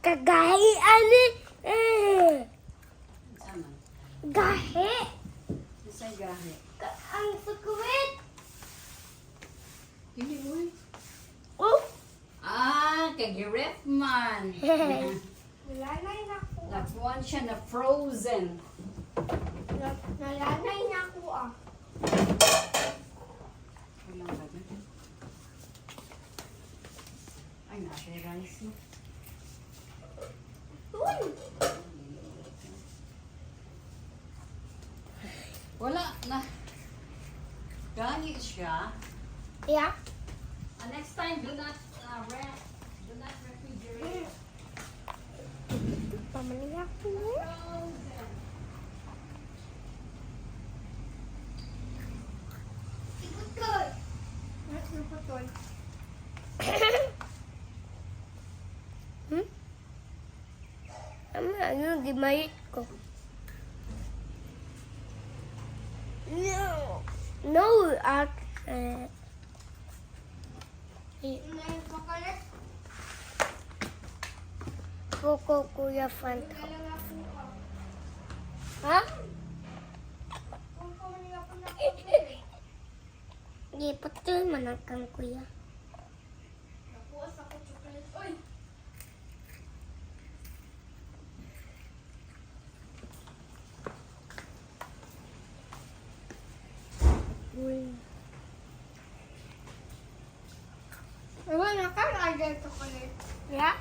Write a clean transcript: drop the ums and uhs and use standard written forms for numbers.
Kagahi ani. Sama. Gahi. Sa gahe. Ang sukwit. Hindi boy. Oh. Ah, kagirep man. Nalanay na ko. Nakuan siya na frozen. Nalanay na ko ah. Walang baga. Ay, nasa rice mo. Uy. Wala na. Gani siya. Yeah. Next time, do not refrigerate. Pamaniyak ko. Frozen. Iputol. Iputol. Ano, gimayit ko. No. No, Coco Kuya Fanta. Ha? Di, putol man kang kuya. Uy. Ewan, nakakagay chocolate. Yeah?